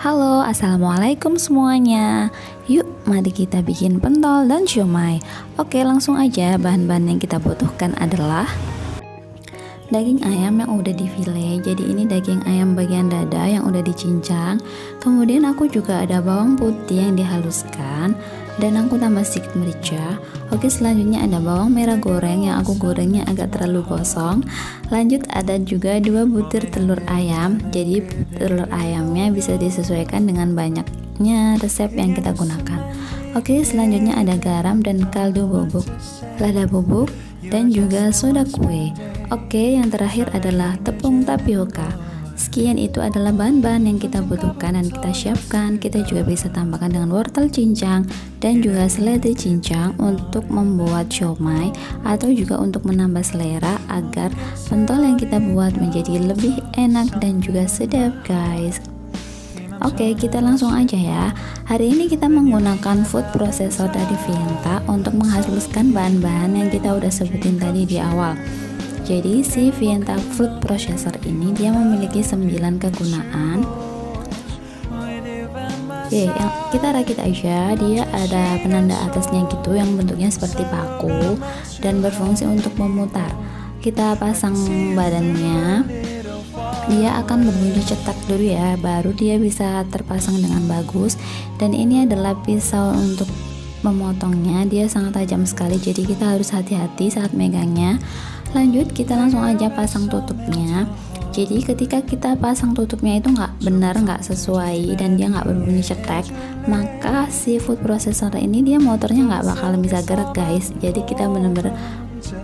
Halo, assalamualaikum semuanya. Yuk, mari kita bikin pentol dan siomay. Oke, langsung aja. Bahan-bahan yang kita butuhkan adalah daging ayam yang udah difile. Jadi ini daging ayam bagian dada yang udah dicincang. Kemudian aku juga ada bawang putih yang dihaluskan dan aku tambah sedikit merica. Oke, selanjutnya ada bawang merah goreng yang aku gorengnya agak terlalu gosong. Lanjut ada juga 2 butir telur ayam. Jadi telur ayamnya bisa disesuaikan dengan banyaknya resep yang kita gunakan. Oke, selanjutnya ada garam dan kaldu bubuk, lada bubuk, dan juga soda kue. Oke, yang terakhir adalah tepung tapioka. Sekian itu adalah bahan-bahan yang kita butuhkan dan kita siapkan. Kita juga bisa tambahkan dengan wortel cincang dan juga seledri cincang untuk membuat siomay atau juga untuk menambah selera agar pentol yang kita buat menjadi lebih enak dan juga sedap, guys. Oke, kita langsung aja ya. Hari ini kita menggunakan food processor dari Vienta untuk menghaluskan bahan-bahan yang kita udah sebutin tadi di awal. Jadi si Vienta food processor ini dia memiliki 9 kegunaan. Oke, yang kita rakit aja. Dia ada penanda atasnya gitu yang bentuknya seperti paku dan berfungsi untuk memutar. Kita pasang badannya. Dia akan berbunyi cetak dulu ya, baru dia bisa terpasang dengan bagus. Dan ini adalah pisau untuk memotongnya, dia sangat tajam sekali, jadi kita harus hati-hati saat megangnya. Lanjut, kita langsung aja pasang tutupnya. Jadi ketika kita pasang tutupnya itu nggak sesuai dan dia nggak berbunyi cetek, maka si food processor ini dia motornya nggak bakal bisa gerak, guys. Jadi kita benar-benar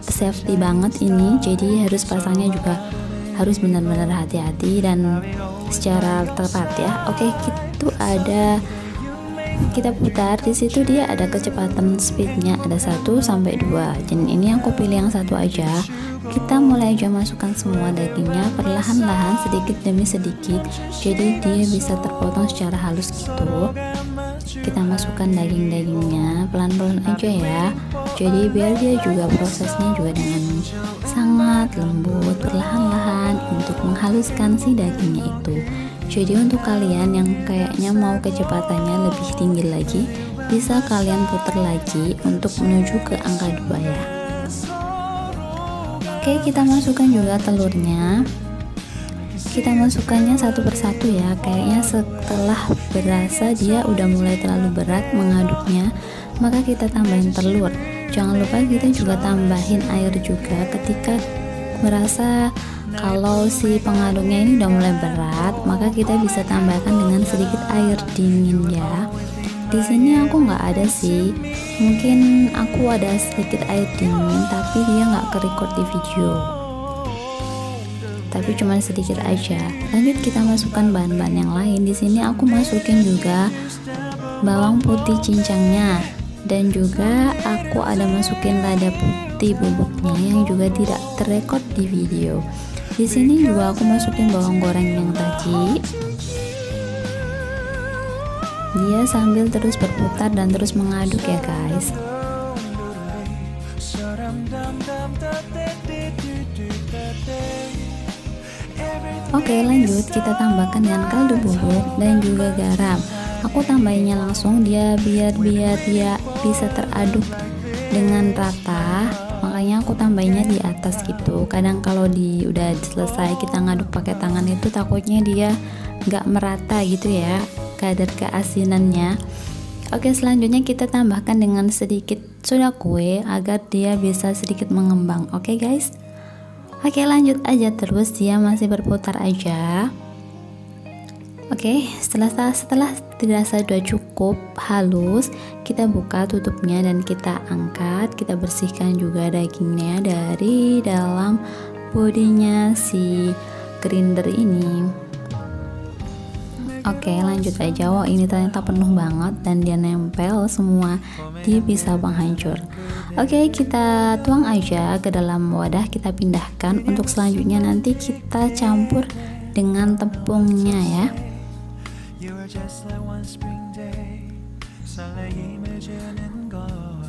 safety banget ini, jadi harus pasangnya juga harus benar-benar hati-hati dan secara tepat ya. Oke, itu ada kita putar. Di situ dia ada kecepatan speednya ada 1 sampai 2. Dan ini aku pilih yang 1 aja. Kita mulai aja masukkan semua dagingnya perlahan-lahan sedikit demi sedikit. Jadi dia bisa terpotong secara halus gitu. Kita masukkan daging-dagingnya pelan-pelan aja ya. Jadi biar dia juga prosesnya juga dengan sangat lembut perlahan-lahan untuk menghaluskan si dagingnya itu. Jadi untuk kalian yang kayaknya mau kecepatannya lebih tinggi lagi, bisa kalian putar lagi untuk menuju ke angka 2 ya. Oke, kita masukkan juga telurnya. Kita masukkannya satu persatu ya. Kayaknya setelah berasa dia udah mulai terlalu berat mengaduknya, maka kita tambahin telur. Jangan lupa kita juga tambahin air juga ketika merasa kalau si pengaduknya ini udah mulai berat, maka kita bisa tambahkan dengan sedikit air dingin ya. Di sini aku nggak ada sih, mungkin aku ada sedikit air dingin, tapi dia nggak ke-record di video, tapi cuma sedikit aja. Lanjut kita masukkan bahan-bahan yang lain. Di sini aku masukin juga bawang putih cincangnya dan juga aku ada masukin lada putih bubuknya yang juga tidak terrekod di video. Di sini juga aku masukin bawang goreng yang tadi. Dia sambil terus berputar dan terus mengaduk ya guys. Oke, lanjut kita tambahkan dengan kaldu bubuk dan juga garam. Aku tambahinnya langsung biar dia bisa teraduk dengan rata. Makanya aku tambahinnya di atas gitu. Kadang kalau udah selesai kita ngaduk pakai tangan itu takutnya dia nggak merata gitu ya kadar keasinannya. Oke, selanjutnya kita tambahkan dengan sedikit soda kue agar dia bisa sedikit mengembang. Oke guys. Oke, lanjut aja terus, dia masih berputar aja. Oke, setelah dirasa udah cukup halus, kita buka tutupnya dan kita angkat. Kita bersihkan juga dagingnya dari dalam bodinya si grinder ini. Oke, lanjut aja. Wah, ini ternyata penuh banget dan dia nempel semua di pisau penghancur. Oke, kita tuang aja ke dalam wadah, kita pindahkan. Untuk selanjutnya nanti kita campur dengan tepungnya ya.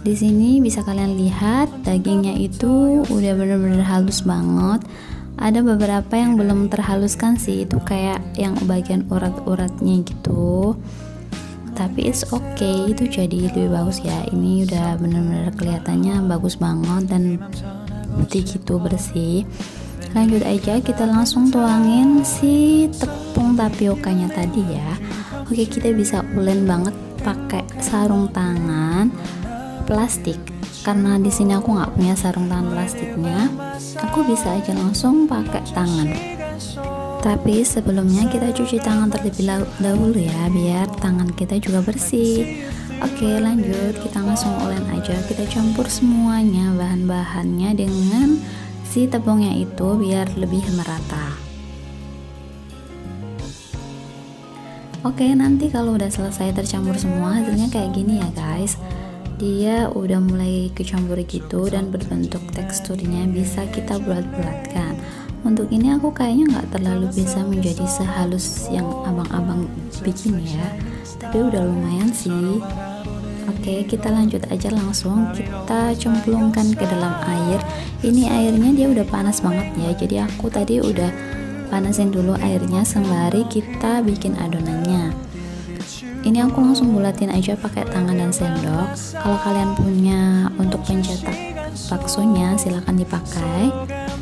Di sini bisa kalian lihat dagingnya itu udah bener-bener halus banget. Ada beberapa yang belum terhaluskan sih, itu kayak yang bagian urat-uratnya gitu. Tapi it's okay, itu jadi lebih bagus ya. Ini udah bener-bener kelihatannya bagus banget dan putih gitu, bersih. Lanjut aja, kita langsung tuangin si tepung tapiokanya tadi ya. Oke, kita bisa ulen banget pakai sarung tangan plastik. Karena di sini aku nggak punya sarung tangan plastiknya, aku bisa aja langsung pakai tangan. Tapi sebelumnya kita cuci tangan terlebih dahulu ya, biar tangan kita juga bersih. Oke, lanjut, kita langsung ulen aja. Kita campur semuanya bahan-bahannya dengan si tepungnya itu biar lebih merata. Oke, nanti kalau udah selesai tercampur semua, hasilnya kayak gini ya guys. Dia udah mulai kecampur gitu dan berbentuk, teksturnya bisa kita bulat-bulatkan. Untuk ini aku kayaknya nggak terlalu bisa menjadi sehalus yang abang-abang bikin ya, tapi udah lumayan sih. Oke, kita lanjut aja, langsung kita cemplungkan ke dalam air. Ini airnya dia udah panas banget ya, jadi aku tadi udah panasin dulu airnya sembari kita bikin adonannya. Ini aku langsung bulatin aja pakai tangan dan sendok. Kalau kalian punya untuk pencetak baksonya silahkan dipakai.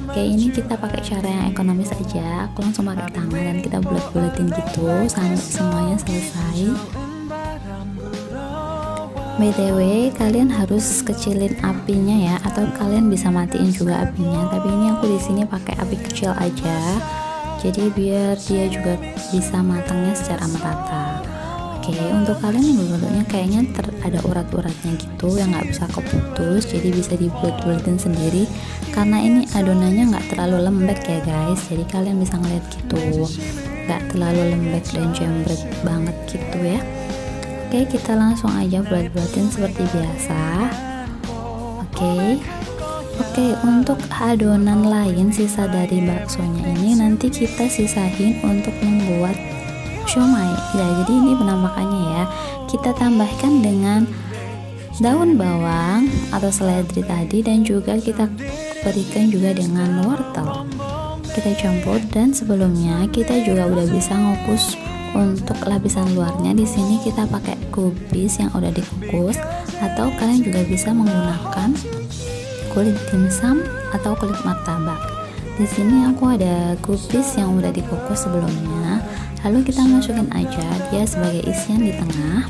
Kayak ini kita pakai cara yang ekonomis aja. Aku langsung pakai tangan dan kita bulat-bulatin gitu sampai semuanya selesai. BTW, kalian harus kecilin apinya ya, atau kalian bisa matiin juga apinya. Tapi ini aku di sini pakai api kecil aja. Jadi biar dia juga bisa matangnya secara merata. Oke, untuk kalian yang bentuknya kayaknya ada urat-uratnya gitu yang nggak bisa keputus, jadi bisa dibulat-bulatin sendiri. Karena ini adonannya nggak terlalu lembek ya guys, jadi kalian bisa ngeliat gitu, nggak terlalu lembek dan jembret banget gitu ya. Oke, kita langsung aja bulat-bulatin seperti biasa. Oke, untuk adonan lain sisa dari baksonya ini nanti kita sisahin untuk membuat siomay ya. Jadi ini penampakannya ya, kita tambahkan dengan daun bawang atau seledri tadi, dan juga kita berikan juga dengan wortel. Kita campur, dan sebelumnya kita juga udah bisa ngukus untuk lapisan luarnya. Di sini kita pakai kubis yang udah dikukus, atau kalian juga bisa menggunakan kulit dimsum atau kulit martabak. Di sini aku ada kubis yang udah dikukus sebelumnya. Lalu kita masukin aja dia sebagai isian di tengah.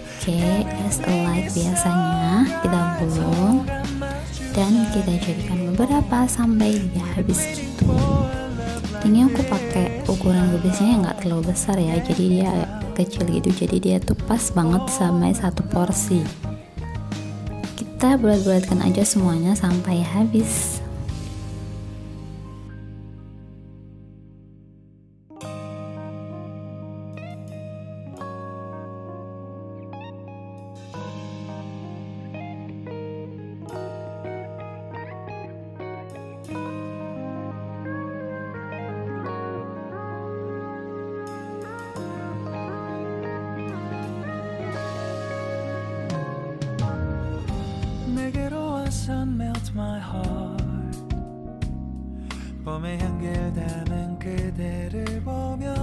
Oke, as a like biasanya kita gulung dan kita jadikan beberapa sampai dia habis gitu. Ini aku pakai ukuran kubisnya yang nggak terlalu besar ya, jadi dia kecil gitu, jadi dia tuh pas banget sampai satu porsi. Kita bulat-bulatkan aja semuanya sampai habis. Melt my heart. 봄의 향기를 담은 그대를 보며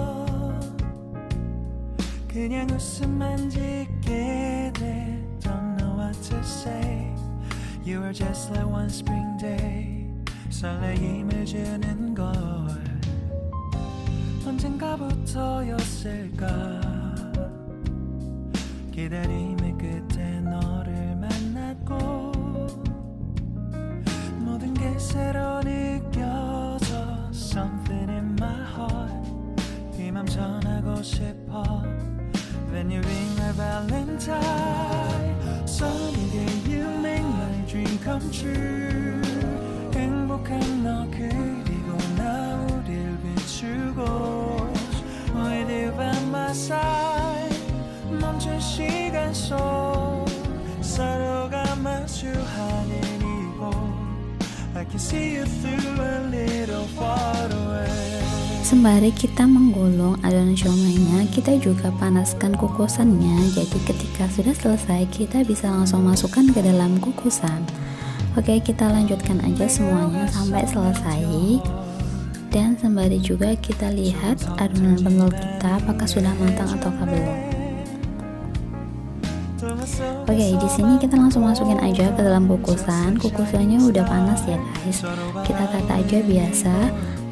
그냥 웃음만 짓게 돼. Don't know what to say. You are just like one spring day. 설레임을 주는 걸 언젠가부터였을까. 기다림의 끝에 너를 만났고 모든 게 새로 느껴져. Something in my heart. 이 맘 전하고 싶어. When you ring my valentine. Sunny day you make my dream come true. 행복한 너 그리고 나 우릴 비추고 With you by my side. 멈춘 시간 속 서로가 마주하는 I can see you through a little far away. Sembari kita menggulung adonan siomaynya, kita juga panaskan kukusannya. Jadi ketika sudah selesai, kita bisa langsung masukkan ke dalam kukusan. Oke, kita lanjutkan aja semuanya sampai selesai. Dan sembari juga kita lihat adonan pentol kita apakah sudah matang atau belum. Oke, di sini kita langsung masukin aja ke dalam kukusan. Kukusannya udah panas ya guys. Kita tata aja biasa.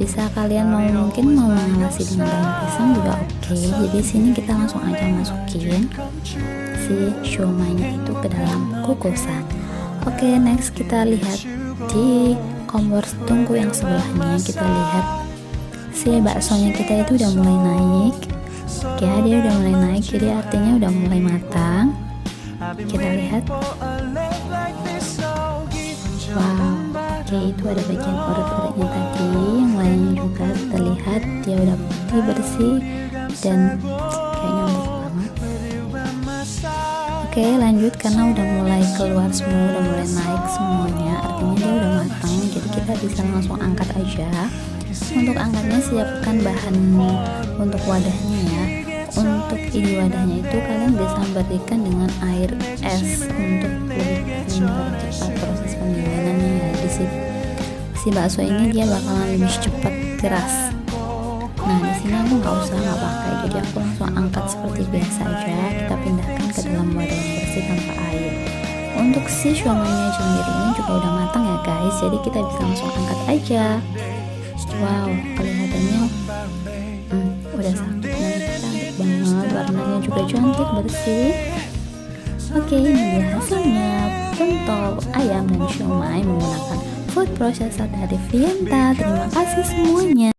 Bisa kalian mungkin mau mengawasi dengan daun pisang juga oke. Jadi sini kita langsung aja masukin si siomaynya itu ke dalam kukusan. Oke, next kita lihat di kompor tungku yang sebelahnya. Kita lihat si baksonya kita itu udah mulai naik. Oke, dia udah mulai naik, jadi artinya udah mulai matang. Kita lihat. Wow, oke, itu ada bagian urat-uratnya tadi. Yang lainnya juga terlihat dia udah putih bersih dan kayaknya empuk banget. Oke, lanjut karena udah mulai keluar semua, udah mulai naik semuanya, artinya dia udah matang. Jadi kita bisa langsung angkat aja. Untuk angkatnya siapkan bahan untuk wadahnya ya. Untuk ini wadahnya itu kalian bisa berikan dengan air es untuk lebih cepat proses pendinginannya ya. Si bakso ini dia bakalan lebih cepat keras. Nah, di sini aku nggak pakai, jadi aku langsung angkat seperti biasa aja. Kita pindahkan ke dalam wadah yang bersih tanpa air. Untuk si siomaynya sendiri ini juga udah matang ya guys, jadi kita bisa langsung angkat aja. Wow, kelihatannya udah cantik banget, warnanya juga cantik bersih. Oke, ini dia hasilnya pentol ayam dan siomay menggunakan food processor dari Vienta. Terima kasih semuanya.